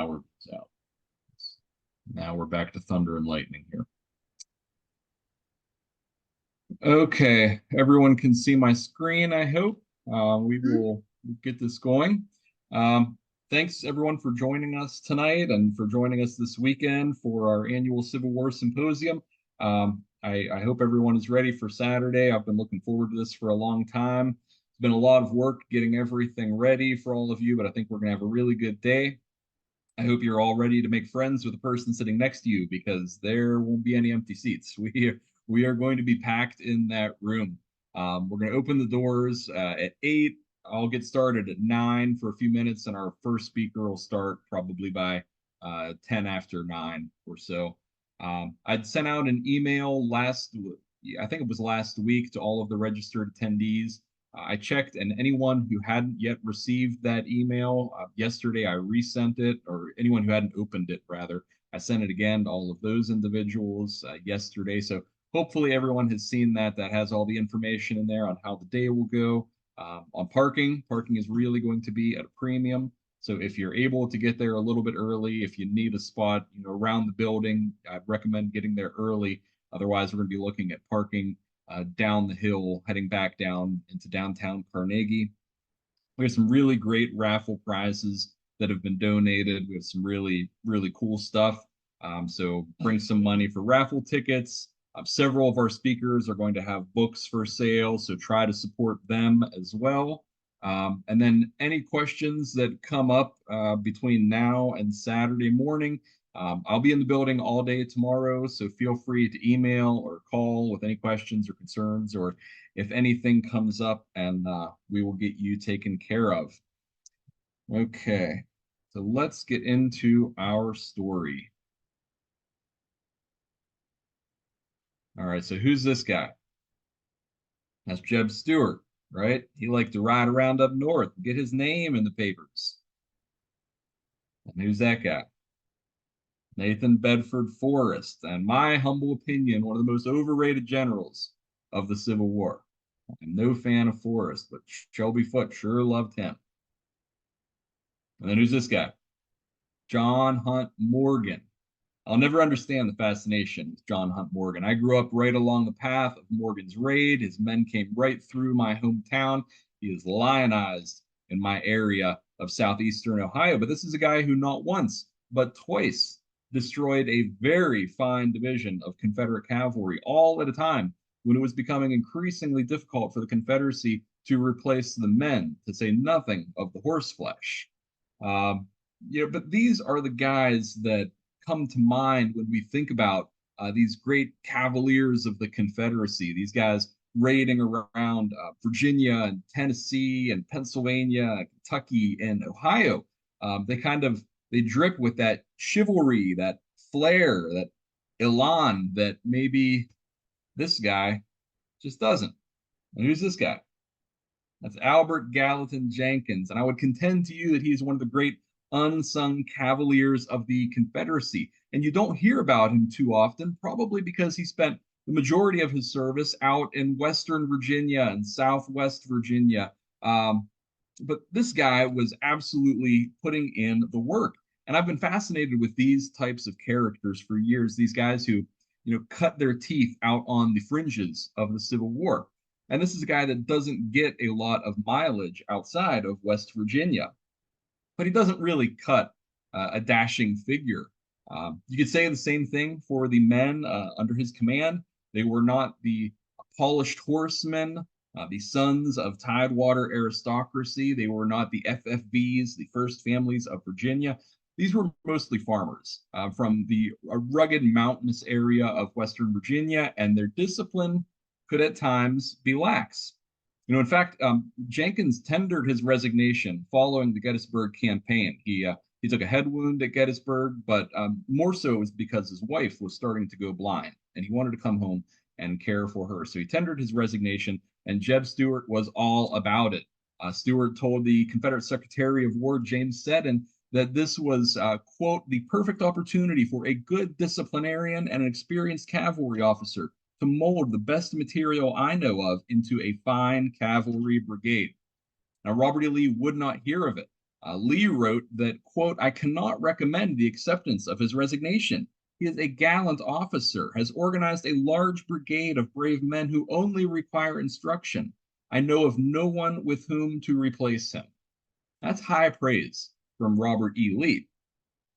power goes out. Now we're back to thunder and lightning here. Okay, everyone can see my screen, I hope. We will get this going. Thanks everyone for joining us tonight and for joining us this weekend for our annual Civil War Symposium. I hope everyone is ready for Saturday. I've been looking forward to this for a long time. It's been a lot of work getting everything ready for all of you, but I think we're going to have a really good day. I hope you're all ready to make friends with the person sitting next to you because there won't be any empty seats. We are going to be packed in that room. We're going to open the doors at 8. I'll get started at 9 for a few minutes, and our first speaker will start probably by 10 after 9 or so. I'd sent out an email I think it was last week, to all of the registered attendees. I checked, and anyone who hadn't yet received that email, yesterday I resent it, or anyone who hadn't opened it, rather, I sent it again to all of those individuals yesterday. So hopefully everyone has seen that. That has all the information in there on how the day will go. On parking is really going to be at a premium. So if you're able to get there a little bit early, if you need a spot, around the building, I'd recommend getting there early. Otherwise, we're going to be looking at parking down the hill, heading back down into downtown Carnegie. We have some really great raffle prizes that have been donated. We have some really, really cool stuff. So bring some money for raffle tickets. Several of our speakers are going to have books for sale, so try to support them as well. And then any questions that come up between now and Saturday morning, I'll be in the building all day tomorrow, so feel free to email or call with any questions or concerns, or if anything comes up, and we will get you taken care of. Okay, so let's get into our story. All right, so who's this guy? That's Jeb Stuart, right? He liked to ride around up north, get his name in the papers. And who's that guy? Nathan Bedford Forrest, and my humble opinion, one of the most overrated generals of the Civil War. I'm no fan of Forrest, but Shelby Foote sure loved him. And then who's this guy? John Hunt Morgan. I'll never understand the fascination with John Hunt Morgan. I grew up right along the path of Morgan's raid. His men came right through my hometown. He is lionized in my area of southeastern Ohio. But this is a guy who not once, but twice destroyed a very fine division of Confederate cavalry, all at a time when it was becoming increasingly difficult for the Confederacy to replace the men, to say nothing of the horseflesh. But these are the guys that come to mind when we think about these great cavaliers of the Confederacy, these guys raiding around Virginia and Tennessee and Pennsylvania, Kentucky, and Ohio. They drip with that chivalry, that flair, that elan that maybe this guy just doesn't. And who's this guy? That's Albert Gallatin Jenkins. And I would contend to you that he's one of the great unsung cavaliers of the Confederacy. And you don't hear about him too often, probably because he spent the majority of his service out in Western Virginia and Southwest Virginia. But this guy was absolutely putting in the work. And I've been fascinated with these types of characters for years, these guys who, cut their teeth out on the fringes of the Civil War. And this is a guy that doesn't get a lot of mileage outside of West Virginia, but he doesn't really cut a dashing figure. You could say the same thing for the men under his command. They were not the polished horsemen, the sons of Tidewater aristocracy. They were not the FFVs, the first families of Virginia. These were mostly farmers from the rugged mountainous area of Western Virginia, and their discipline could at times be lax. In fact, Jenkins tendered his resignation following the Gettysburg campaign. He took a head wound at Gettysburg, but more so was because his wife was starting to go blind, and he wanted to come home and care for her. So he tendered his resignation, and Jeb Stuart was all about it. Stuart told the Confederate Secretary of War, James Seddon, that this was, quote, the perfect opportunity for a good disciplinarian and an experienced cavalry officer to mold the best material I know of into a fine cavalry brigade. Now, Robert E. Lee would not hear of it. Lee wrote that, quote, "I cannot recommend the acceptance of his resignation. He is a gallant officer, has organized a large brigade of brave men who only require instruction. I know of no one with whom to replace him." That's high praise from Robert E. Lee.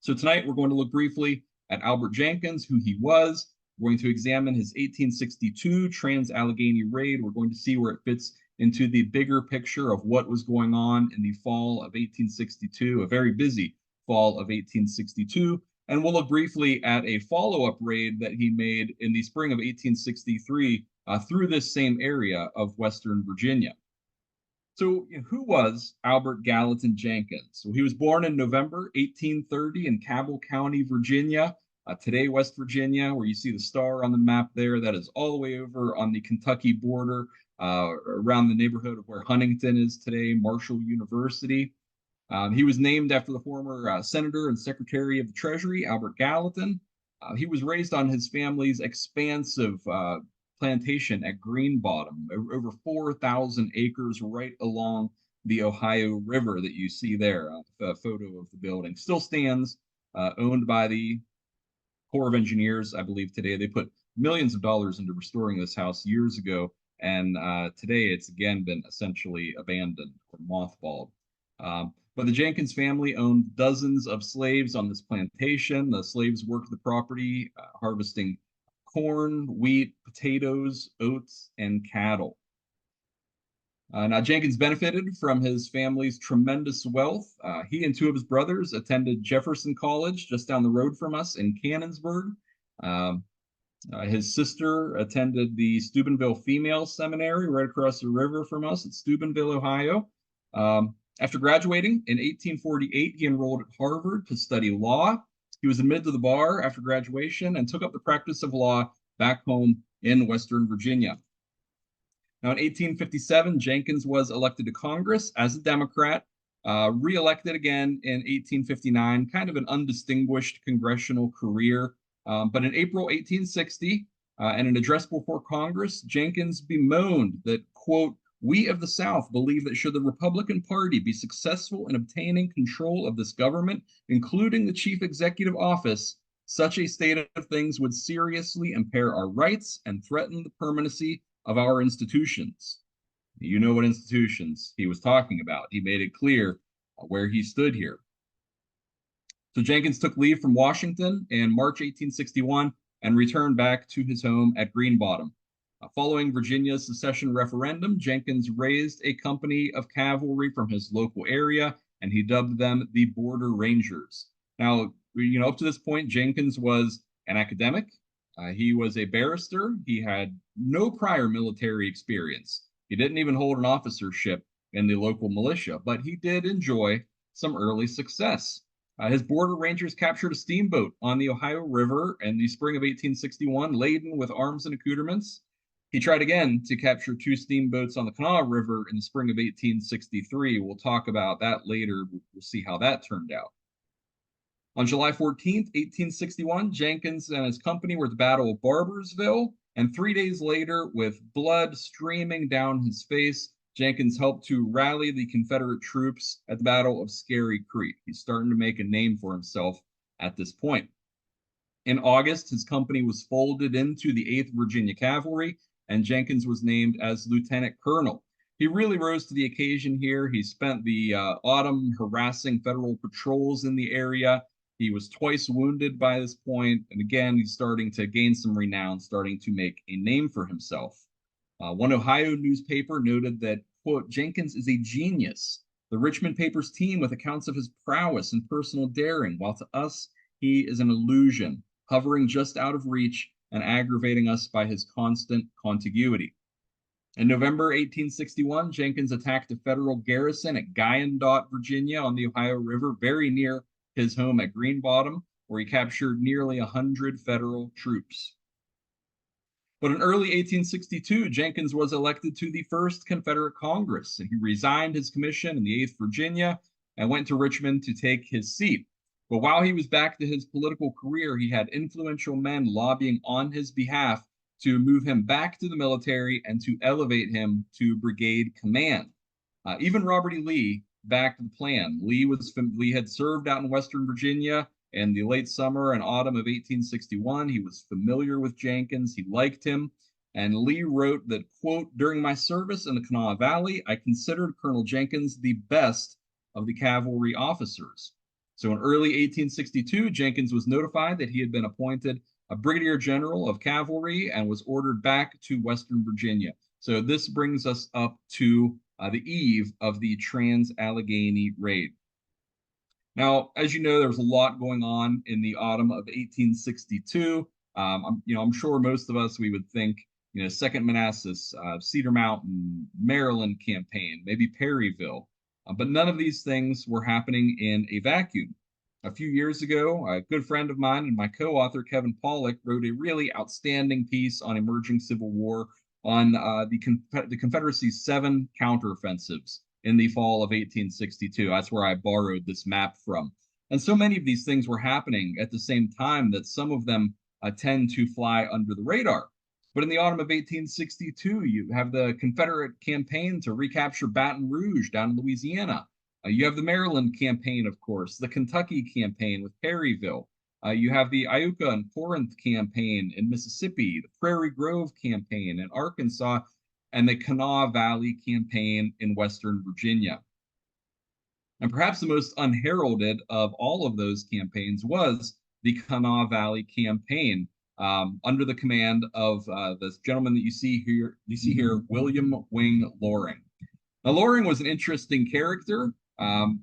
So tonight we're going to look briefly at Albert Jenkins, who he was. We're going to examine his 1862 Trans-Allegheny raid. We're going to see where it fits into the bigger picture of what was going on in the fall of 1862, a very busy fall of 1862. And we'll look briefly at a follow-up raid that he made in the spring of 1863 through this same area of Western Virginia. So, who was Albert Gallatin Jenkins? So, he was born in November 1830 in Cabell County, Virginia, today West Virginia, where you see the star on the map there. That is all the way over on the Kentucky border, around the neighborhood of where Huntington is today, Marshall University. He was named after the former Senator and Secretary of the Treasury, Albert Gallatin. He was raised on his family's expansive plantation at Green Bottom, over 4,000 acres right along the Ohio River that you see there. A photo of the building still stands, owned by the Corps of Engineers, I believe today. They put millions of dollars into restoring this house years ago, and today it's again been essentially abandoned or mothballed. But the Jenkins family owned dozens of slaves on this plantation. The slaves worked the property, harvesting corn, wheat, potatoes, oats, and cattle. Now, Jenkins benefited from his family's tremendous wealth. He and two of his brothers attended Jefferson College just down the road from us in Canonsburg. His sister attended the Steubenville Female Seminary right across the river from us at Steubenville, Ohio. After graduating in 1848, he enrolled at Harvard to study law. He was admitted to the bar after graduation and took up the practice of law back home in Western Virginia. Now, in 1857, Jenkins was elected to Congress as a Democrat, re-elected again in 1859, kind of an undistinguished congressional career. But in April 1860, in an address before Congress, Jenkins bemoaned that, quote, "We of the South believe that should the Republican Party be successful in obtaining control of this government, including the chief executive office, such a state of things would seriously impair our rights and threaten the permanency of our institutions." You know what institutions he was talking about. He made it clear where he stood here. So Jenkins took leave from Washington in March 1861 and returned back to his home at Green Bottom. Following Virginia's secession referendum, Jenkins raised a company of cavalry from his local area, and he dubbed them the Border Rangers. Now, up to this point, Jenkins was an academic. He was a barrister. He had no prior military experience. He didn't even hold an officership in the local militia, but he did enjoy some early success. His border rangers captured a steamboat on the Ohio River in the spring of 1861, laden with arms and accoutrements. He tried again to capture two steamboats on the Kanawha River in the spring of 1863. We'll talk about that later. We'll see how that turned out. On July 14th, 1861, Jenkins and his company were at the Battle of Barbersville, and 3 days later, with blood streaming down his face, Jenkins helped to rally the Confederate troops at the Battle of Scary Creek. He's starting to make a name for himself at this point. In August, his company was folded into the 8th Virginia Cavalry, and Jenkins was named as lieutenant colonel. He really rose to the occasion here. He spent the autumn harassing federal patrols in the area. He was twice wounded by this point, and again, he's starting to gain some renown, starting to make a name for himself. One Ohio newspaper noted that, quote, "Jenkins is a genius. The Richmond paper's teem with accounts of his prowess and personal daring, while to us he is an illusion, hovering just out of reach and aggravating us by his constant contiguity." In November 1861, Jenkins attacked a federal garrison at Guyandotte, Virginia, on the Ohio River, very near his home at Green Bottom, where he captured nearly 100 federal troops. But in early 1862, Jenkins was elected to the first Confederate Congress, and he resigned his commission in the 8th Virginia and went to Richmond to take his seat. But while he was back to his political career, he had influential men lobbying on his behalf to move him back to the military and to elevate him to brigade command. Even Robert E. Lee backed the plan. Lee had served out in Western Virginia in the late summer and autumn of 1861. He was familiar with Jenkins. He liked him. And Lee wrote that, quote, during my service in the Kanawha Valley, I considered Colonel Jenkins the best of the cavalry officers. So in early 1862, Jenkins was notified that he had been appointed a brigadier general of cavalry and was ordered back to Western Virginia. So this brings us up to the eve of the Trans-Allegheny raid. Now, as you know, there was a lot going on in the autumn of 1862. I'm sure most of us, we would think, Second Manassas, Cedar Mountain, Maryland campaign, maybe Perryville. But none of these things were happening in a vacuum. A few years ago, a good friend of mine and my co-author, Kevin Pollack, wrote a really outstanding piece on emerging civil war on the Confederacy's 7 counteroffensives in the fall of 1862. That's where I borrowed this map from. And so many of these things were happening at the same time that some of them tend to fly under the radar. But in the autumn of 1862, you have the Confederate campaign to recapture Baton Rouge down in Louisiana. You have the Maryland campaign, of course, the Kentucky campaign with Perryville. You have the Iuka and Corinth campaign in Mississippi, the Prairie Grove campaign in Arkansas, and the Kana Valley campaign in Western Virginia. And perhaps the most unheralded of all of those campaigns was the Kana Valley campaign, under the command of this gentleman that you see here, William Wing Loring. Now, Loring was an interesting character.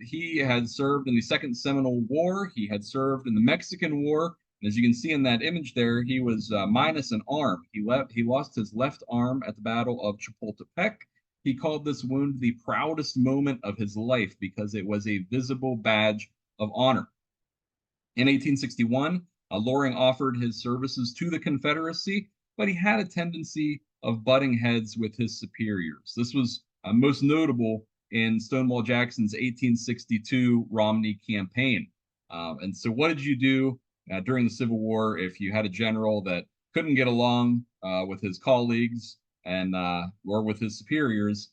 He had served in the Second Seminole War. He had served in the Mexican War. And as you can see in that image there, he was minus an arm. He lost his left arm at the Battle of Chapultepec. He called this wound the proudest moment of his life because it was a visible badge of honor. In 1861, Loring offered his services to the Confederacy, but he had a tendency of butting heads with his superiors. This was most notable in Stonewall Jackson's 1862 Romney campaign. And so what did you do during the Civil War if you had a general that couldn't get along with his colleagues and or with his superiors?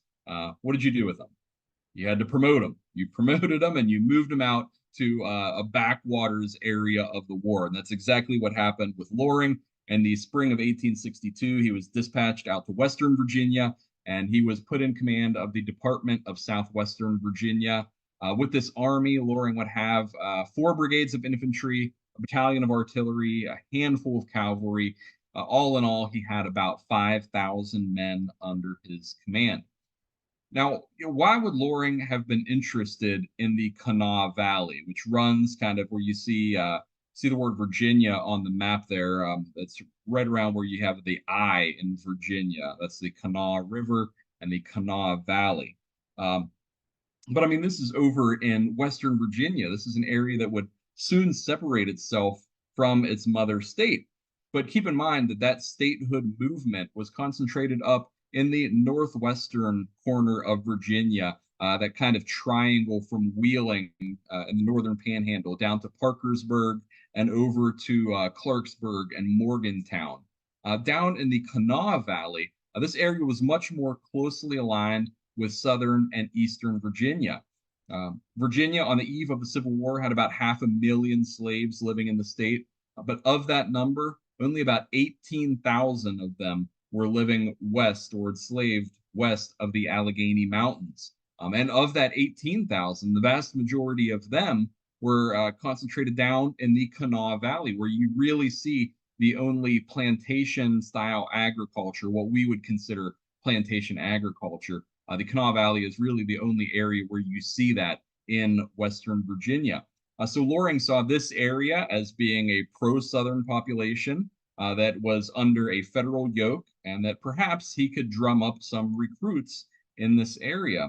What did you do with them? You had to promote them. You promoted them and you moved them out to a backwaters area of the war. And that's exactly what happened with Loring. In the spring of 1862, he was dispatched out to Western Virginia, and he was put in command of the Department of Southwestern Virginia. With this army, Loring would have 4 brigades of infantry, a battalion of artillery, a handful of cavalry. All in all, he had about 5,000 men under his command. Now, why would Loring have been interested in the Kanawha Valley, which runs kind of where you see the word Virginia on the map there? That's right around where you have the I in Virginia. That's the Kanawha River and the Kanawha Valley. But I mean, this is over in Western Virginia. This is an area that would soon separate itself from its mother state. But keep in mind that that statehood movement was concentrated up in the northwestern corner of Virginia, that kind of triangle from Wheeling in the northern panhandle down to Parkersburg and over to Clarksburg and Morgantown. Down in the Kanawha Valley, this area was much more closely aligned with southern and eastern Virginia. Virginia, on the eve of the Civil War, had about 500,000 slaves living in the state, but of that number, only about 18,000 of them were living west or enslaved west of the Allegheny Mountains. And of that 18,000, the vast majority of them were concentrated down in the Kanawha Valley, where you really see the only plantation style agriculture, what we would consider plantation agriculture. The Kanawha Valley is really the only area where you see that in Western Virginia. So Loring saw this area as being a pro-Southern population that was under a federal yoke, and that perhaps he could drum up some recruits in this area.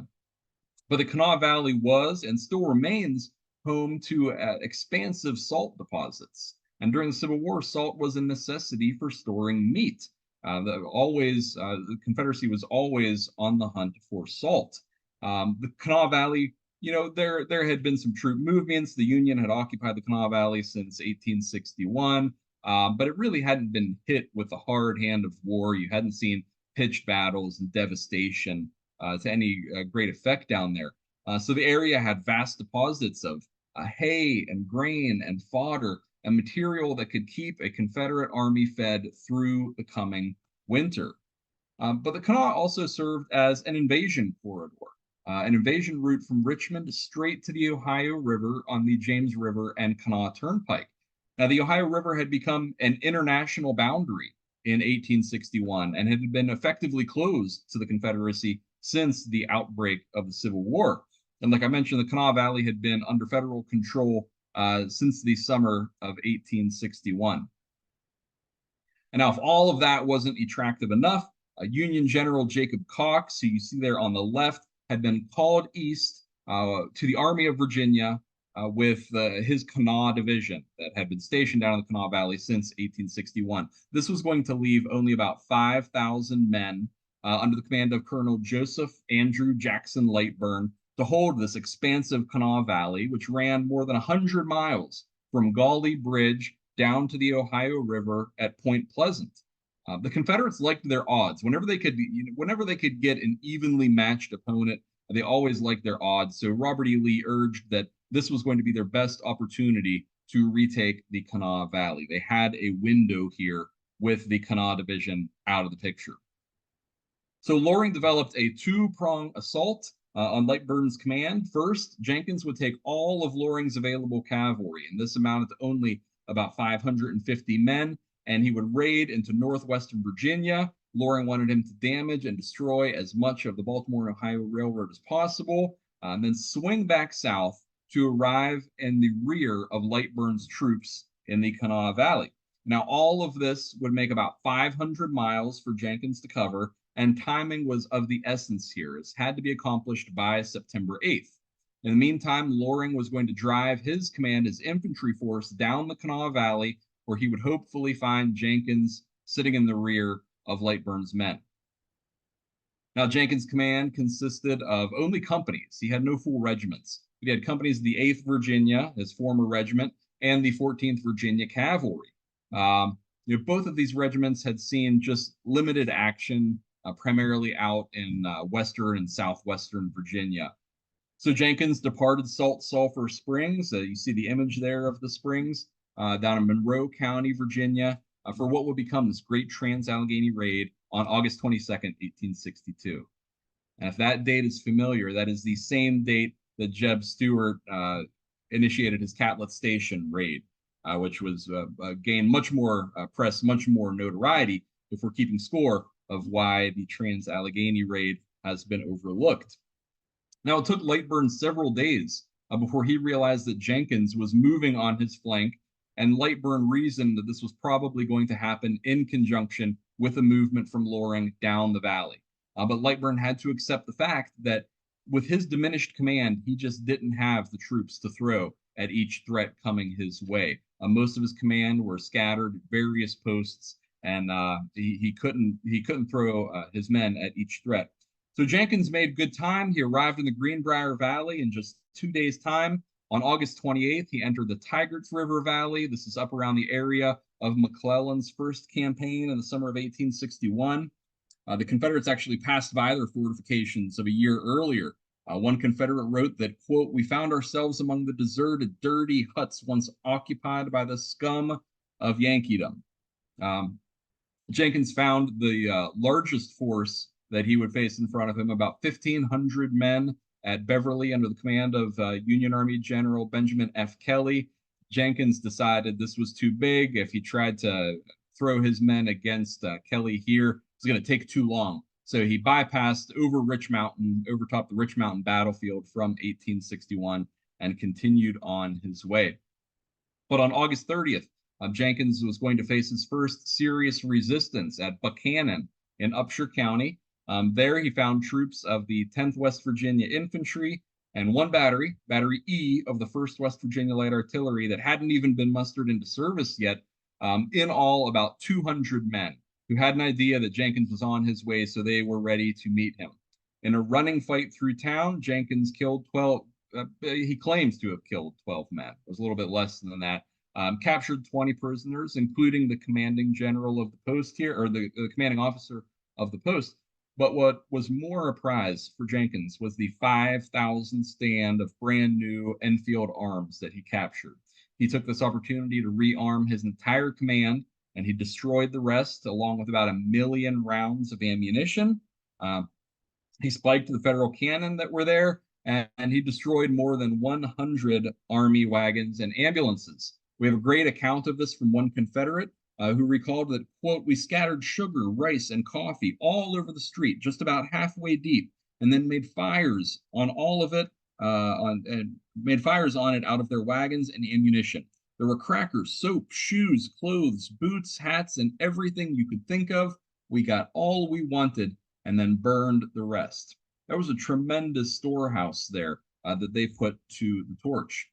But the Kanawha Valley was and still remains home to expansive salt deposits. And during the Civil War, salt was a necessity for storing meat. The Confederacy was always on the hunt for salt. The Kanawha Valley, there had been some troop movements. The Union had occupied the Kanawha Valley since 1861. But it really hadn't been hit with the hard hand of war. You hadn't seen pitched battles and devastation to any great effect down there. So the area had vast deposits of hay and grain and fodder and material that could keep a Confederate army fed through the coming winter. But the Kanawha also served as an invasion corridor, an invasion route from Richmond straight to the Ohio River on the James River and Kanawha Turnpike. Now, the Ohio River had become an international boundary in 1861 and had been effectively closed to the Confederacy since the outbreak of the Civil War. And like I mentioned, the Kanawha Valley had been under federal control since the summer of 1861. And now, if all of that wasn't attractive enough, Union General Jacob Cox, who you see there on the left, had been called east to the Army of Virginia with his Kanawha division that had been stationed down in the Kanawha Valley since 1861. This was going to leave only about 5,000 men under the command of Colonel Joseph Andrew Jackson Lightburn to hold this expansive Kanawha Valley, which ran more than 100 miles from Gauley Bridge down to the Ohio River at Point Pleasant. The Confederates liked their odds. Whenever they could get an evenly matched opponent, they always liked their odds. So Robert E. Lee urged that this was going to be their best opportunity to retake the Kanawha Valley. They had a window here with the Kanawha division out of the picture. So Loring developed a two-prong assault on Lightburn's command. First, Jenkins would take all of Loring's available cavalry, and this amounted to only about 550 men, and he would raid into northwestern Virginia. Loring wanted him to damage and destroy as much of the Baltimore and Ohio Railroad as possible, and then swing back south to arrive in the rear of Lightburn's troops in the Kanawha Valley. Now, all of this would make about 500 miles for Jenkins to cover, and timing was of the essence here. It had to be accomplished by September 8th. In the meantime, Loring was going to drive his command, his infantry force, down the Kanawha Valley, where he would hopefully find Jenkins sitting in the rear of Lightburn's men. Now, Jenkins' command consisted of only companies. He had no full regiments. He had companies of the 8th Virginia, his former regiment, and the 14th Virginia Cavalry. Both of these regiments had seen just limited action, primarily out in western and southwestern Virginia. So Jenkins departed Salt Sulphur Springs. You see the image there of the springs down in Monroe County, Virginia, for what would become this great Trans-Allegheny raid on August 22nd, 1862. And if that date is familiar, that is the same date that Jeb Stuart initiated his Catlet Station raid, which was gained much more press, much more notoriety, if we're keeping score of why the Trans-Allegheny raid has been overlooked. Now, it took Lightburn several days before he realized that Jenkins was moving on his flank, and Lightburn reasoned that this was probably going to happen in conjunction with a movement from Loring down the valley. But Lightburn had to accept the fact that with his diminished command, he just didn't have the troops to throw at each threat coming his way. Most of his command were scattered at various posts, and he couldn't throw his men at each threat. So Jenkins made good time. He arrived in the Greenbrier Valley in just 2 days' time. On August 28th, he entered the Tigris River Valley. This is up around the area of McClellan's first campaign in the summer of 1861. The Confederates actually passed by their fortifications of a year earlier. One Confederate wrote that, quote, "We found ourselves among the deserted, dirty huts once occupied by the scum of Yankeedom." Jenkins found the largest force that he would face in front of him, about 1,500 men at Beverly under the command of Union Army General Benjamin F. Kelly. Jenkins decided this was too big. If he tried to throw his men against Kelly here, it was going to take too long. So he bypassed over overtop the Rich Mountain battlefield from 1861 and continued on his way. But on August 30th, Jenkins was going to face his first serious resistance at Buchanan in Upshur County. There he found troops of the 10th West Virginia Infantry and one battery, Battery E of the 1st West Virginia Light Artillery, that hadn't even been mustered into service yet. In all, about 200 men who had an idea that Jenkins was on his way, so they were ready to meet him. In a running fight through town, Jenkins killed 12, he claims to have killed 12 men. It was a little bit less than that. Captured 20 prisoners, including the commanding general of the post here, or the commanding officer of the post. But what was more a prize for Jenkins was the 5,000 stand of brand new Enfield arms that he captured. He took this opportunity to rearm his entire command, and he destroyed the rest, along with about 1 million rounds of ammunition. Um, he spiked the federal cannon that were there, and he destroyed more than 100 army wagons and ambulances. We have a great account of this from one Confederate who recalled that, quote, we scattered sugar, rice, and coffee all over the street, just about halfway deep, and then made fires on all of it, and made fires on it out of their wagons and ammunition. There were crackers, soap, shoes, clothes, boots, hats, and everything you could think of. We got all we wanted and then burned the rest. That was a tremendous storehouse there that they put to the torch.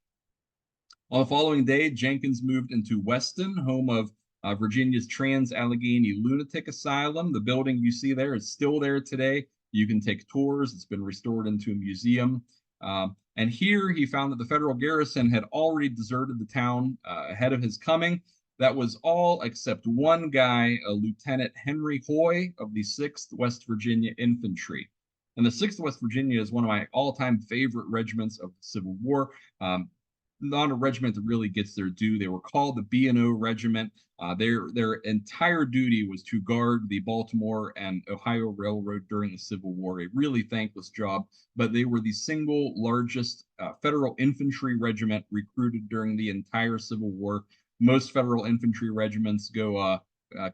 On the following day, Jenkins moved into Weston, home of Virginia's Trans-Allegheny Lunatic Asylum. The building you see there is still there today. You can take tours. It's been restored into a museum. And here he found that the federal garrison had already deserted the town ahead of his coming. That was all except one guy, a Lieutenant Henry Hoy of the 6th West Virginia Infantry. And the 6th West Virginia is one of my all-time favorite regiments of the Civil War. Not a regiment that really gets their due. They were called the B&O Regiment. Their entire duty was to guard the Baltimore and Ohio Railroad during the Civil War. A really thankless job, but they were the single largest federal infantry regiment recruited during the entire Civil War. Most federal infantry regiments go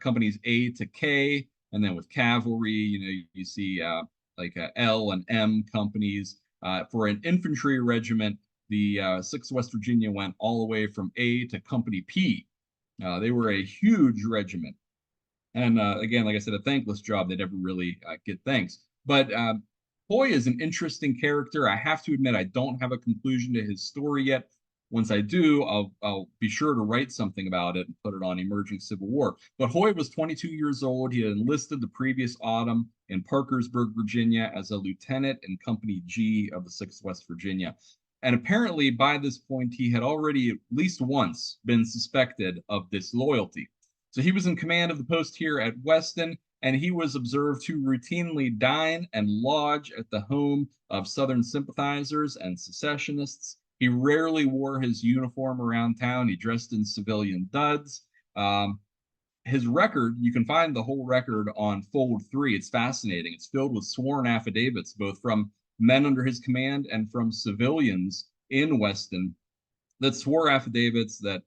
companies A to K, and then with cavalry, you see like L and M companies. For an infantry regiment, the 6th West Virginia went all the way from A to Company P. They were a huge regiment. And again, like I said, a thankless job. They never really get thanks. But Hoy is an interesting character. I have to admit, I don't have a conclusion to his story yet. Once I do, I'll be sure to write something about it and put it on Emerging Civil War. But Hoy was 22 years old. He had enlisted the previous autumn in Parkersburg, Virginia, as a lieutenant in Company G of the 6th West Virginia. And apparently, by this point, he had already at least once been suspected of disloyalty. So he was in command of the post here at Weston, and he was observed to routinely dine and lodge at the home of Southern sympathizers and secessionists. He rarely wore his uniform around town. He dressed in civilian duds. His record, you can find the whole record on Fold 3. It's fascinating. It's filled with sworn affidavits, both from men under his command and from civilians in Weston that swore affidavits that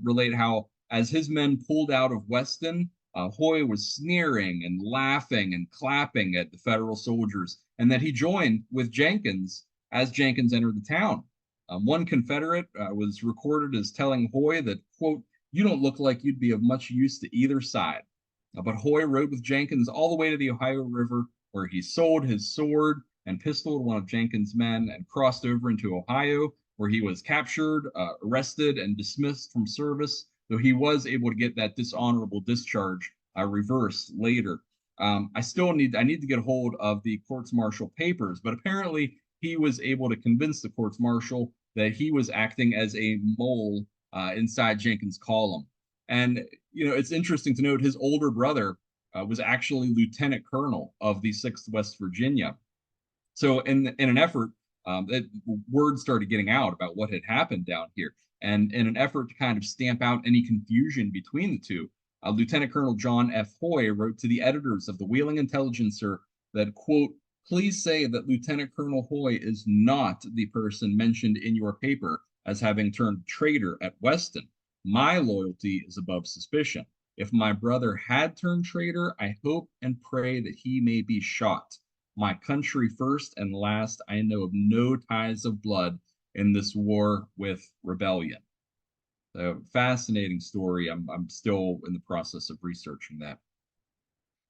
relate how, as his men pulled out of Weston, Hoy was sneering and laughing and clapping at the federal soldiers, and that he joined with Jenkins as Jenkins entered the town. One Confederate was recorded as telling Hoy that, quote, you don't look like you'd be of much use to either side. But Hoy rode with Jenkins all the way to the Ohio River, where he sold his sword and pistoled one of Jenkins' men and crossed over into Ohio, where he was captured, arrested, and dismissed from service, though he was able to get that dishonorable discharge reversed later. I need to get hold of the courts-martial papers, but apparently he was able to convince the courts-martial that he was acting as a mole inside Jenkins' column. And, it's interesting to note his older brother was actually lieutenant colonel of the 6th West Virginia. So in an effort, word started getting out about what had happened down here. And in an effort to kind of stamp out any confusion between the two, Lieutenant Colonel John F. Hoy wrote to the editors of the Wheeling Intelligencer that, quote, please say that Lieutenant Colonel Hoy is not the person mentioned in your paper as having turned traitor at Weston. My loyalty is above suspicion. If my brother had turned traitor, I hope and pray that he may be shot. My country first and last, I know of no ties of blood in this war with rebellion. So fascinating story. I'm still in the process of researching that.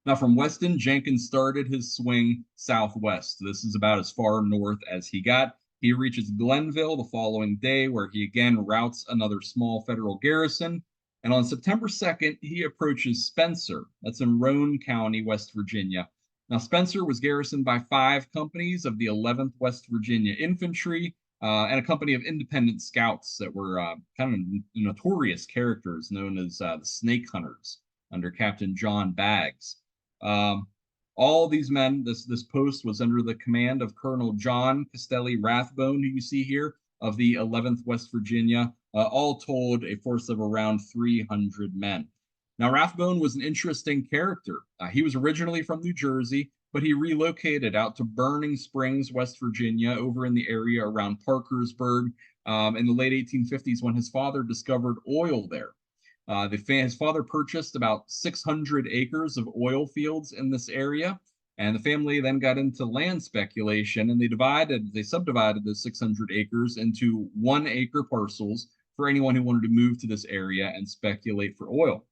Now, from Weston, Jenkins started his swing southwest. This is about as far north as he got. He reaches Glenville the following day, where he again routs another small federal garrison. And on September 2nd, he approaches Spencer. That's in Roane County, West Virginia. Now, Spencer was garrisoned by 5 companies of the 11th West Virginia Infantry and a company of independent scouts that were kind of notorious characters known as the Snake Hunters under Captain John Baggs. All these men, this post was under the command of Colonel John Castelli Rathbone, who you see here, of the 11th West Virginia, all told a force of around 300 men. Now, Rathbone was an interesting character. He was originally from New Jersey, but he relocated out to Burning Springs, West Virginia, over in the area around Parkersburg in the late 1850s when his father discovered oil there. His father purchased about 600 acres of oil fields in this area, and the family then got into land speculation, and they subdivided the 600 acres into 1 acre parcels for anyone who wanted to move to this area and speculate for oil.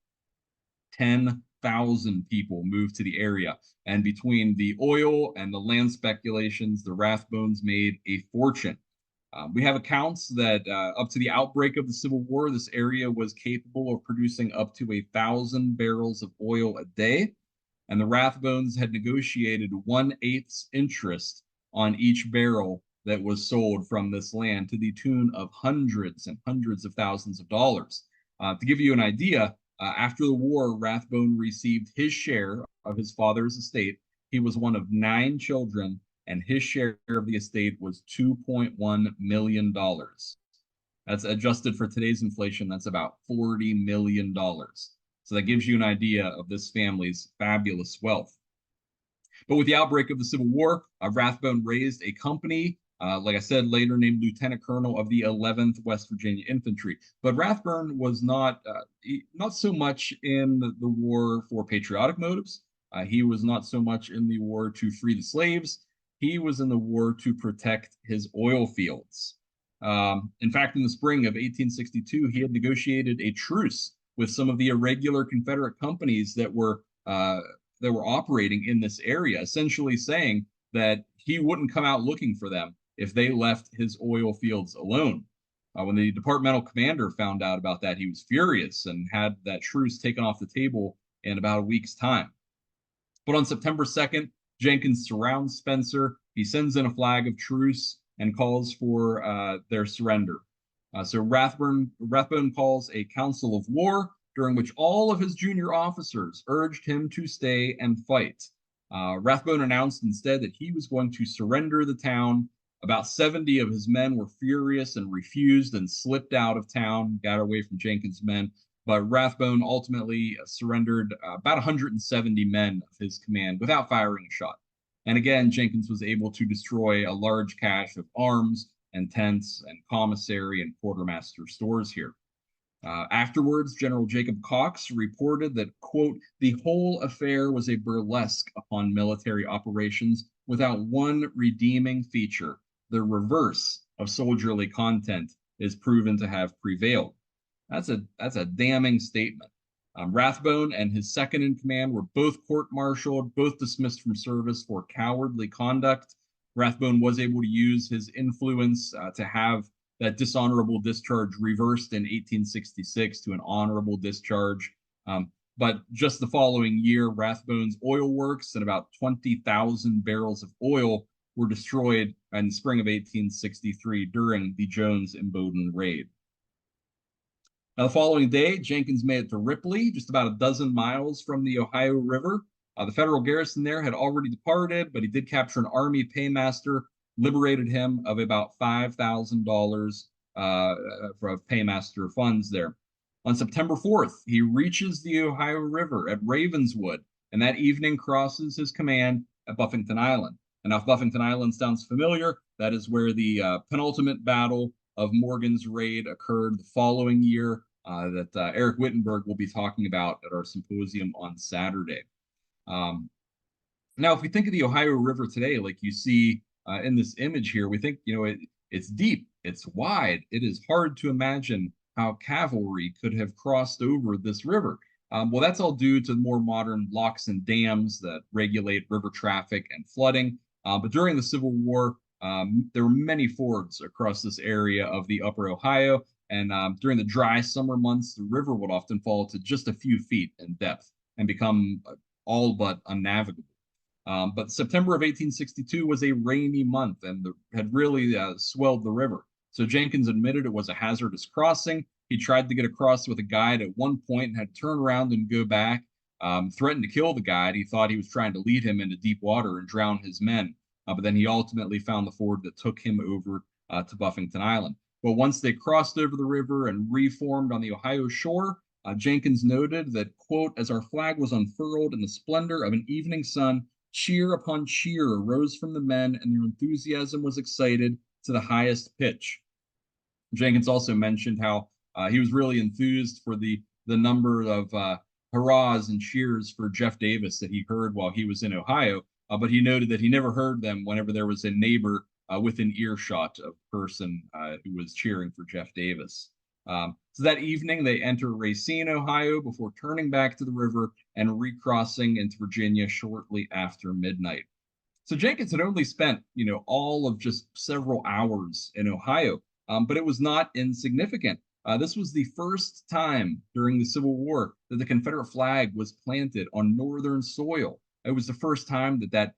10,000 people moved to the area, and between the oil and the land speculations, the Rathbones made a fortune. We have accounts that up to the outbreak of the Civil War, this area was capable of producing up to 1,000 barrels of oil a day, and the Rathbones had negotiated 1/8 interest on each barrel that was sold from this land to the tune of hundreds and hundreds of thousands of dollars. To give you an idea, after the war, Rathbone received his share of his father's estate. He was one of 9 children, and his share of the estate was $2.1 million. That's adjusted for today's inflation, that's about $40 million. So that gives you an idea of this family's fabulous wealth. But with the outbreak of the Civil War, Rathbone raised a company, like I said, later named Lieutenant Colonel of the 11th West Virginia Infantry. But Rathbone was not so much in the war for patriotic motives. He was not so much in the war to free the slaves. He was in the war to protect his oil fields. In fact, in the spring of 1862, he had negotiated a truce with some of the irregular Confederate companies that were operating in this area, essentially saying that he wouldn't come out looking for them if they left his oil fields alone. When the departmental commander found out about that, he was furious and had that truce taken off the table in about a week's time. But on September 2nd, Jenkins surrounds Spencer. He sends in a flag of truce and calls for their surrender. So Rathbone calls a council of war, during which all of his junior officers urged him to stay and fight. Rathbone announced instead that he was going to surrender the town. About 70 of his men were furious and refused and slipped out of town, got away from Jenkins' men. But Rathbone ultimately surrendered about 170 men of his command without firing a shot. And again, Jenkins was able to destroy a large cache of arms and tents and commissary and quartermaster stores here. Afterwards, General Jacob Cox reported that, quote, the whole affair was a burlesque upon military operations without one redeeming feature. The reverse of soldierly content is proven to have prevailed. That's a damning statement. Rathbone and his second in command were both court-martialed, both dismissed from service for cowardly conduct. Rathbone was able to use his influence to have that dishonorable discharge reversed in 1866 to an honorable discharge. But just the following year, Rathbone's oil works and about 20,000 barrels of oil were destroyed in the spring of 1863 during the Jones-Imboden raid. Now, the following day, Jenkins made it to Ripley, just about a dozen miles from the Ohio River. The federal garrison there had already departed, but he did capture an army paymaster, liberated him of about $5,000 for paymaster funds there. On September 4th, he reaches the Ohio River at Ravenswood, and that evening crosses his command at Buffington Island. And now, if Buffington Island sounds familiar, that is where the penultimate battle of Morgan's raid occurred the following year that Eric Wittenberg will be talking about at our symposium on Saturday. Now, if we think of the Ohio River today, like you see in this image here, we think, it's deep, it's wide. It is hard to imagine how cavalry could have crossed over this river. Well, that's all due to more modern locks and dams that regulate river traffic and flooding. But during the Civil War, there were many fords across this area of the Upper Ohio, and during the dry summer months, the river would often fall to just a few feet in depth and become all but unnavigable. But September of 1862 was a rainy month and had really swelled the river. So Jenkins admitted it was a hazardous crossing. He tried to get across with a guide at one point and had to turn around and go back. threatened to kill the guide. He thought he was trying to lead him into deep water and drown his men. But then he ultimately found the ford that took him over to Buffington Island. But once they crossed over the river and reformed on the Ohio shore, Jenkins noted that, quote, as our flag was unfurled in the splendor of an evening sun, cheer upon cheer arose from the men, and their enthusiasm was excited to the highest pitch. Jenkins also mentioned how he was really enthused for the number of hurrahs and cheers for Jeff Davis that he heard while he was in Ohio, but he noted that he never heard them whenever there was a neighbor within earshot of a person who was cheering for Jeff Davis. So that evening, they enter Racine, Ohio, before turning back to the river and recrossing into Virginia shortly after midnight. So Jenkins had only spent, all of just several hours in Ohio, but it was not insignificant. This was the first time during the Civil War that the Confederate flag was planted on Northern soil. It was the first time that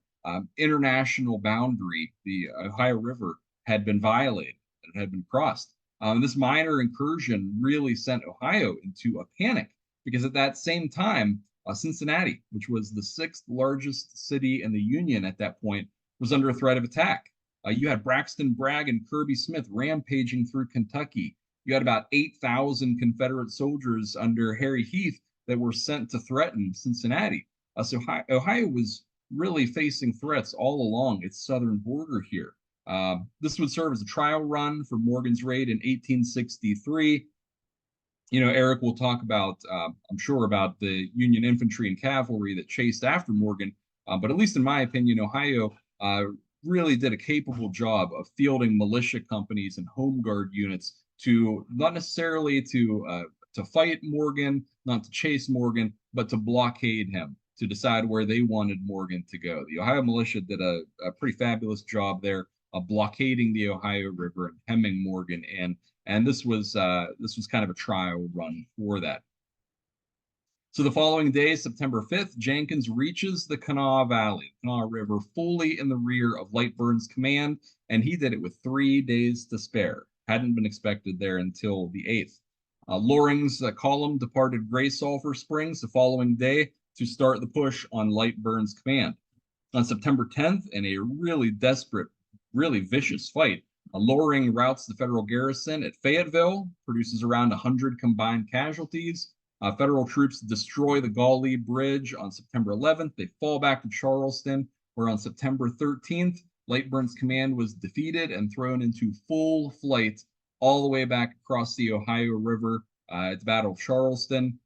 international boundary, the Ohio River, had been violated and had been crossed. This minor incursion really sent Ohio into a panic because at that same time, Cincinnati, which was the sixth largest city in the Union at that point, was under a threat of attack. You had Braxton Bragg and Kirby Smith rampaging through Kentucky. You had about 8,000 Confederate soldiers under Harry Heath that were sent to threaten Cincinnati. So Ohio was really facing threats all along its southern border here. This would serve as a trial run for Morgan's raid in 1863. Eric will talk about, I'm sure, about the Union infantry and cavalry that chased after Morgan. But at least in my opinion, Ohio really did a capable job of fielding militia companies and home guard units to not necessarily to fight Morgan, not to chase Morgan, but to blockade him, to decide where they wanted Morgan to go. The Ohio militia did a pretty fabulous job there of blockading the Ohio River and hemming Morgan in. And this was kind of a trial run for that. So the following day, September 5th, Jenkins reaches the Kanawha Valley, Kanawha River, fully in the rear of Lightburn's command, and he did it with 3 days to spare. Hadn't been expected there until the 8th. Loring's column departed Gray Sulphur Springs the following day to start the push on Lightburn's command. On September 10th, in a really desperate, really vicious fight, Loring routs the federal garrison at Fayetteville, produces around 100 combined casualties. Federal troops destroy the Gauley Bridge on September 11th. They fall back to Charleston, where on September 13th, Lightburn's command was defeated and thrown into full flight all the way back across the Ohio River at the Battle of Charleston.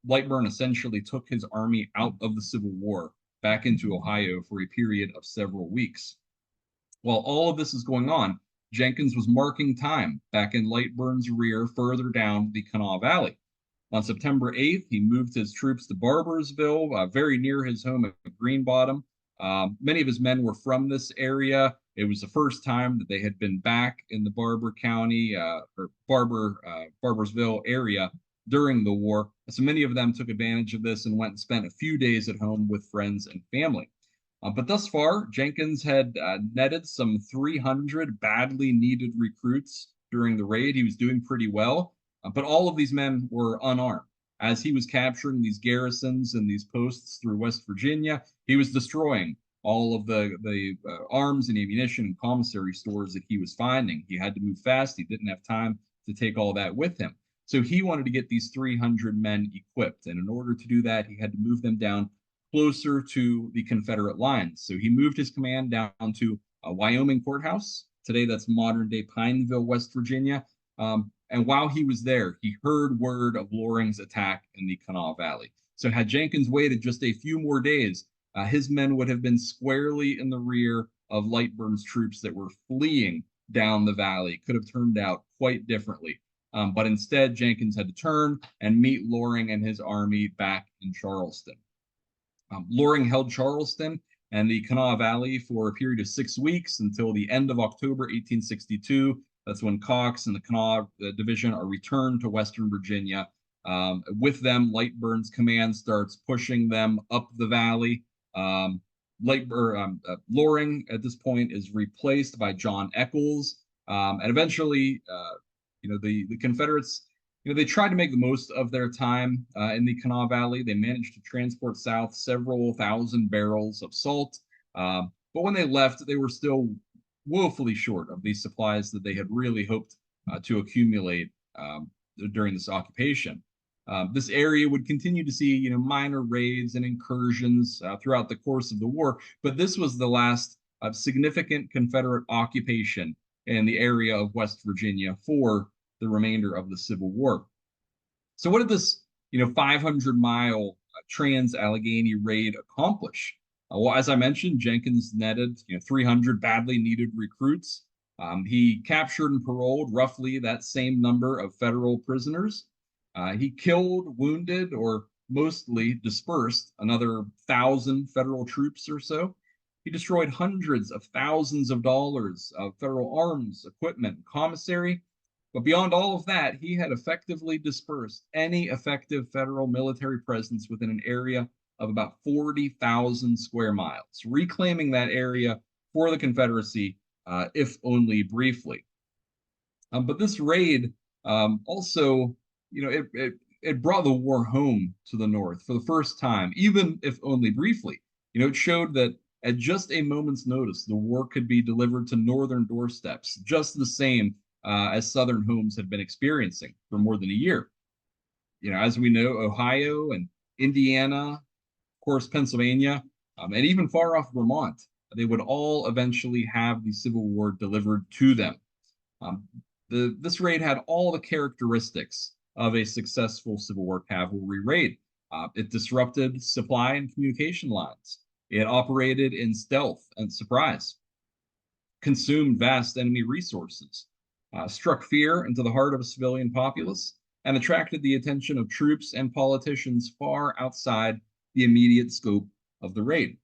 Lightburn essentially took his army out of the Civil War back into Ohio for a period of several weeks. While all of this is going on, Jenkins was marking time back in Lightburn's rear further down the Kanawha Valley. On September 8th, he moved his troops to Barbersville, very near his home at Green Bottom. Many of his men were from this area. It was the first time that they had been back in the Barber County or Barbersville area during the war. So many of them took advantage of this and went and spent a few days at home with friends and family. But thus far, Jenkins had netted some 300 badly needed recruits during the raid. He was doing pretty well, but all of these men were unarmed. As he was capturing these garrisons and these posts through West Virginia, he was destroying all of the arms and ammunition and commissary stores that he was finding. He had to move fast. He didn't have time to take all that with him. So he wanted to get these 300 men equipped. And in order to do that, he had to move them down closer to the Confederate lines. So he moved his command down to Wyoming Courthouse. Today, that's modern day Pineville, West Virginia. And while he was there, he heard word of Loring's attack in the Kanawha Valley. So had Jenkins waited just a few more days, his men would have been squarely in the rear of Lightburn's troops that were fleeing down the valley. Could have turned out quite differently. But instead, Jenkins had to turn and meet Loring and his army back in Charleston. Loring held Charleston and the Kanawha Valley for a period of 6 weeks until the end of October 1862. That's when Cox and the Kanawha Division are returned to Western Virginia. With them, Lightburn's command starts pushing them up the valley. Loring at this point is replaced by John Eccles, and eventually, the Confederates They tried to make the most of their time in the Kana Valley. They managed to transport south several thousand barrels of salt. But when they left, they were still woefully short of the supplies that they had really hoped to accumulate during this occupation. This area would continue to see, minor raids and incursions throughout the course of the war, but this was the last significant Confederate occupation in the area of West Virginia for the remainder of the Civil War. So what did this, 500-mile Trans-Allegheny raid accomplish? Well, as I mentioned, Jenkins netted, 300 badly needed recruits. He captured and paroled roughly that same number of federal prisoners. He killed, wounded, or mostly dispersed another 1,000 federal troops or so. He destroyed hundreds of thousands of dollars of federal arms, equipment, commissary. But beyond all of that, he had effectively dispersed any effective federal military presence within an area of about 40,000 square miles, reclaiming that area for the Confederacy, if only briefly. But this raid also, it brought the war home to the North for the first time, even if only briefly. It showed that at just a moment's notice, the war could be delivered to Northern doorsteps, just the same as Southern homes had been experiencing for more than a year. As we know, Ohio and Indiana, of course, Pennsylvania, and even far off Vermont, they would all eventually have the Civil War delivered to them. This raid had all the characteristics of a successful Civil War cavalry raid. It disrupted supply and communication lines. It operated in stealth and surprise, consumed vast enemy resources, struck fear into the heart of a civilian populace, and attracted the attention of troops and politicians far outside the immediate scope of the raid.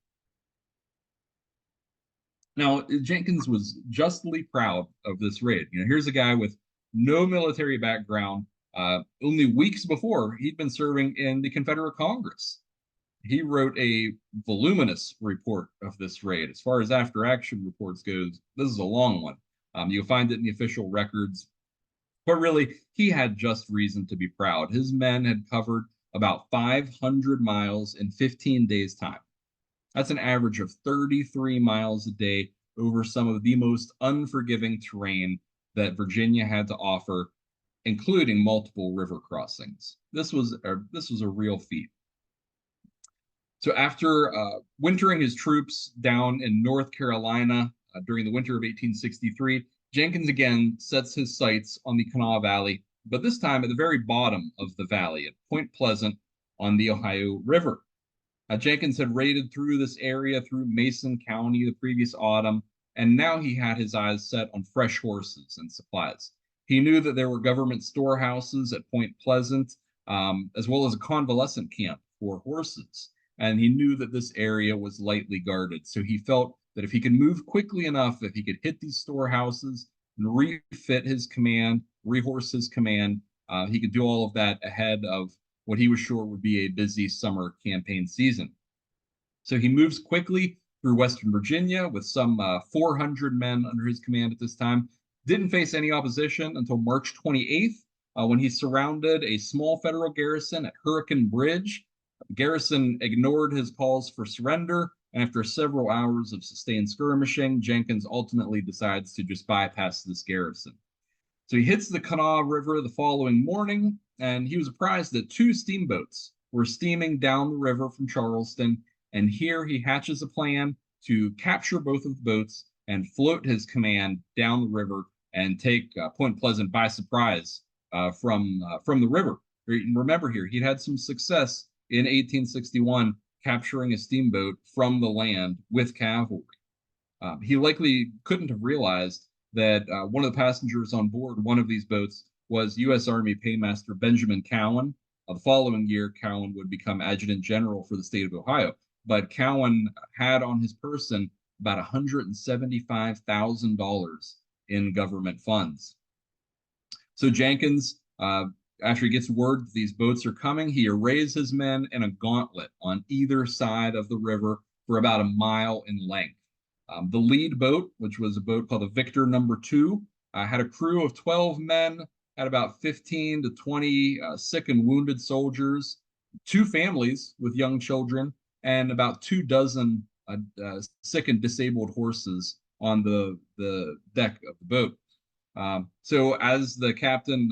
Now, Jenkins was justly proud of this raid. Here's a guy with no military background. Only weeks before, he'd been serving in the Confederate Congress. He wrote a voluminous report of this raid. As far as after action reports goes, this is a long one. You'll find it in the official records. But really, he had just reason to be proud. His men had covered about 500 miles in 15 days' time. That's an average of 33 miles a day over some of the most unforgiving terrain that Virginia had to offer, including multiple river crossings. This was a real feat. So after wintering his troops down in North Carolina during the winter of 1863, Jenkins again sets his sights on the Kanawha Valley, but this time at the very bottom of the valley at Point Pleasant on the Ohio River. Jenkins had raided through this area through Mason County the previous autumn, and now he had his eyes set on fresh horses and supplies. He knew that there were government storehouses at Point Pleasant, as well as a convalescent camp for horses. And he knew that this area was lightly guarded. So he felt that if he could move quickly enough, if he could hit these storehouses and refit his command, rehorse his command, he could do all of that ahead of what he was sure would be a busy summer campaign season. So he moves quickly through Western Virginia with some 400 men under his command at this time. Didn't face any opposition until March 28th, when he surrounded a small federal garrison at Hurricane Bridge. The garrison ignored his calls for surrender, and after several hours of sustained skirmishing, Jenkins ultimately decides to just bypass this garrison. So he hits the Kanawha River the following morning, and he was apprised that 2 steamboats were steaming down the river from Charleston, and here he hatches a plan to capture both of the boats and float his command down the river and take Point Pleasant by surprise from the river. Remember here, he'd had some success in 1861 capturing a steamboat from the land with cavalry. He likely couldn't have realized that one of the passengers on board one of these boats was U.S. Army Paymaster Benjamin Cowan. The following year, Cowan would become Adjutant General for the state of Ohio. But Cowan had on his person about $175,000 in government funds. So Jenkins, after he gets word that these boats are coming, he arrays his men in a gauntlet on either side of the river for about a mile in length. The lead boat, which was a boat called the Victor No. 2, had a crew of 12 men. had about 15 to 20 sick and wounded soldiers, two families with young children, and about 2 dozen sick and disabled horses on the deck of the boat. So as the captain,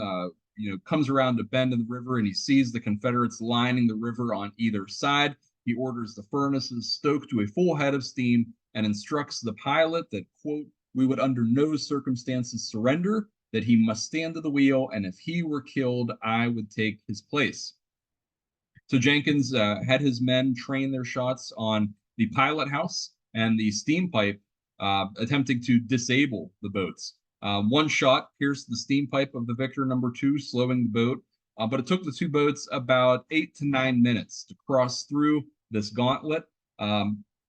comes around a bend in the river and he sees the Confederates lining the river on either side, he orders the furnaces stoked to a full head of steam and instructs the pilot that, quote, we would under no circumstances surrender, that he must stand to the wheel, and if he were killed, I would take his place. So Jenkins had his men train their shots on the pilot house and the steam pipe, attempting to disable the boats. One shot pierced the steam pipe of the Victor #2, slowing the boat, but it took the two boats about 8 to 9 minutes to cross through this gauntlet.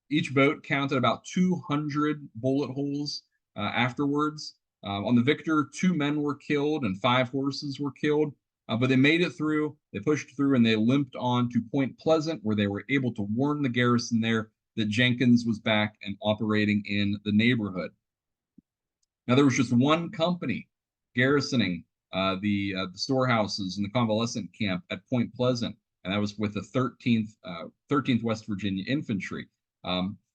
Each boat counted about 200 bullet holes afterwards. On the Victor, 2 men were killed and 5 horses were killed, but they made it through. They pushed through and they limped on to Point Pleasant, where they were able to warn the garrison there that Jenkins was back and operating in the neighborhood. Now, there was just one company garrisoning the storehouses in the convalescent camp at Point Pleasant, and that was with the 13th West Virginia Infantry.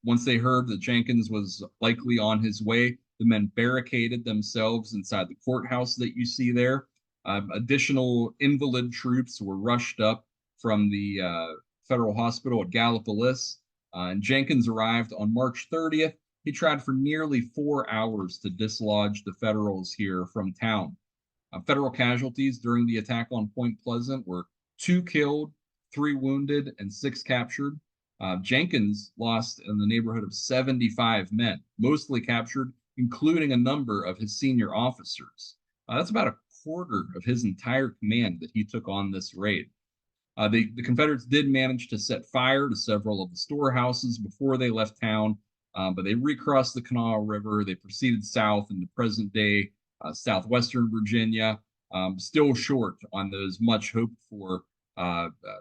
Once they heard that Jenkins was likely on his way, the men barricaded themselves inside the courthouse that you see there. Additional invalid troops were rushed up from the federal hospital at Gallipolis, and Jenkins arrived on March 30th. He tried for nearly 4 hours to dislodge the Federals here from town. Federal casualties during the attack on Point Pleasant were 2 killed, 3 wounded, and 6 captured. Jenkins lost in the neighborhood of 75 men, mostly captured, including a number of his senior officers. That's about a quarter of his entire command that he took on this raid. The Confederates did manage to set fire to several of the storehouses before they left town, but they recrossed the Kanawha River. They proceeded south into present-day southwestern Virginia, still short on those much hoped for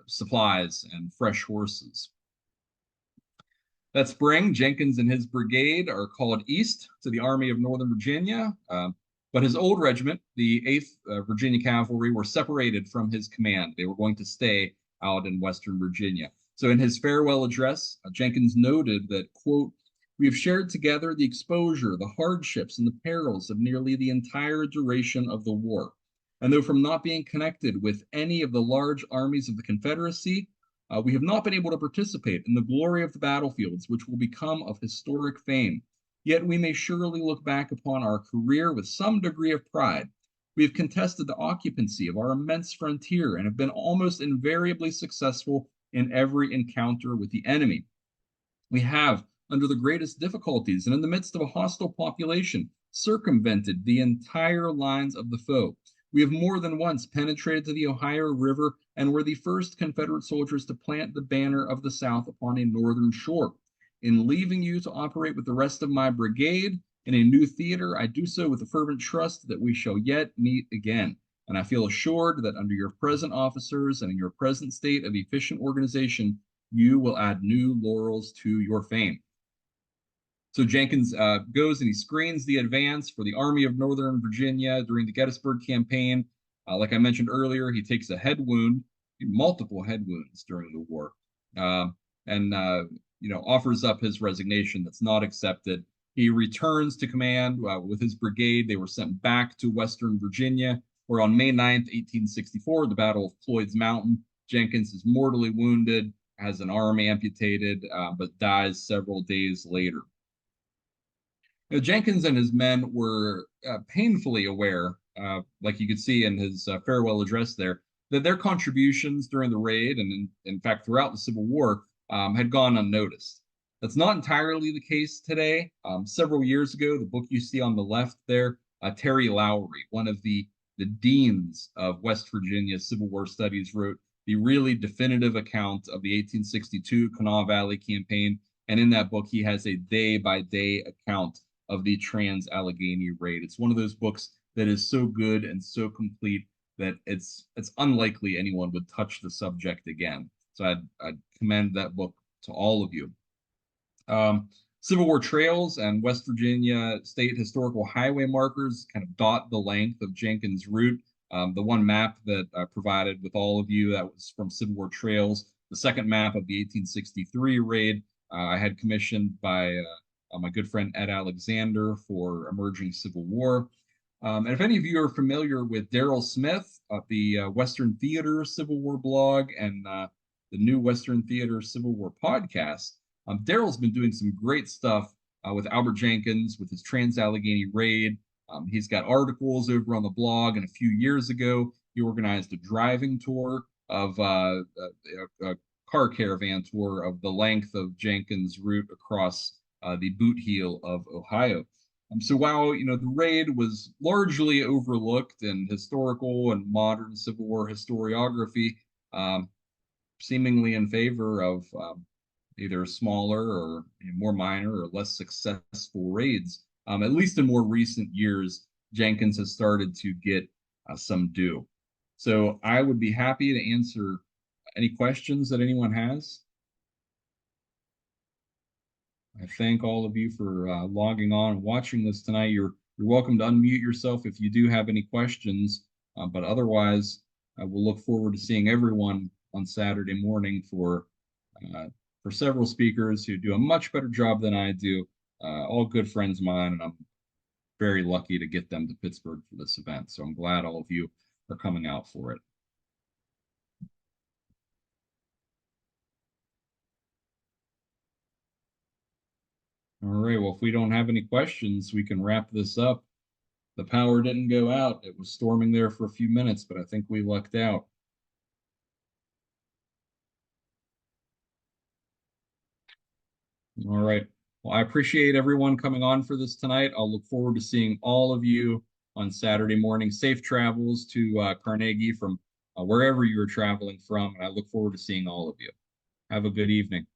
supplies and fresh horses. That spring, Jenkins and his brigade are called east to the Army of Northern Virginia, but his old regiment, the 8th Virginia Cavalry, were separated from his command. They were going to stay out in Western Virginia. So in his farewell address, Jenkins noted that, quote, we have shared together the exposure, the hardships, and the perils of nearly the entire duration of the war. And though from not being connected with any of the large armies of the Confederacy, we have not been able to participate in the glory of the battlefields, which will become of historic fame. Yet we may surely look back upon our career with some degree of pride. We have contested the occupancy of our immense frontier and have been almost invariably successful in every encounter with the enemy. We have, under the greatest difficulties and in the midst of a hostile population, circumvented the entire lines of the foe. We have more than once penetrated to the Ohio River and were the first Confederate soldiers to plant the banner of the South upon a northern shore. In leaving you to operate with the rest of my brigade in a new theater, I do so with a fervent trust that we shall yet meet again. And I feel assured that under your present officers and in your present state of efficient organization, you will add new laurels to your fame. So Jenkins goes and he screens the advance for the Army of Northern Virginia during the Gettysburg campaign. Like I mentioned earlier, he takes a head wound, multiple head wounds during the war, and offers up his resignation. That's not accepted. He returns to command with his brigade. They were sent back to Western Virginia, where on May 9th, 1864, the Battle of Floyd's Mountain, Jenkins is mortally wounded, has an arm amputated, but dies several days later. Jenkins and his men were painfully aware, like you could see in his farewell address there, that their contributions during the raid and in fact throughout the Civil War had gone unnoticed. That's not entirely the case today. Several years ago, the book you see on the left there, Terry Lowry, one of the deans of West Virginia Civil War Studies, wrote the really definitive account of the 1862 Kana Valley campaign. And in that book, he has a day-by-day account of the Trans-Allegheny raid. It's one of those books that is so good and so complete that it's unlikely anyone would touch the subject again. So I'd commend that book to all of you. Civil War trails and West Virginia state historical highway markers kind of dot the length of Jenkins' route. The one map that I provided with all of you, that was from Civil War Trails. The second map of the 1863 raid I had commissioned by my good friend Ed Alexander for Emerging Civil War. And if any of you are familiar with Daryl Smith of the Western Theater Civil War blog and the new Western Theater Civil War podcast, Daryl's been doing some great stuff with Albert Jenkins with his Trans-Allegheny raid. He's got articles over on the blog, and a few years ago, he organized a driving tour of a car caravan tour of the length of Jenkins' route across the boot heel of Ohio. So while the raid was largely overlooked in historical and modern Civil War historiography, um, seemingly in favor of either smaller or more minor or less successful raids. At least in more recent years, Jenkins has started to get some due. So I would be happy to answer any questions that anyone has. I thank all of you for logging on and watching this tonight. You're welcome to unmute yourself if you do have any questions. But otherwise, I will look forward to seeing everyone on Saturday morning for several speakers who do a much better job than I do. All good friends of mine, and I'm very lucky to get them to Pittsburgh for this event. So I'm glad all of you are coming out for it. All right, well, if we don't have any questions, we can wrap this up. The power didn't go out. It was storming there for a few minutes, but I think we lucked out. All right. Well, I appreciate everyone coming on for this tonight. I'll look forward to seeing all of you on Saturday morning. Safe travels to Carnegie from wherever you are traveling from, and I look forward to seeing all of you. Have a good evening.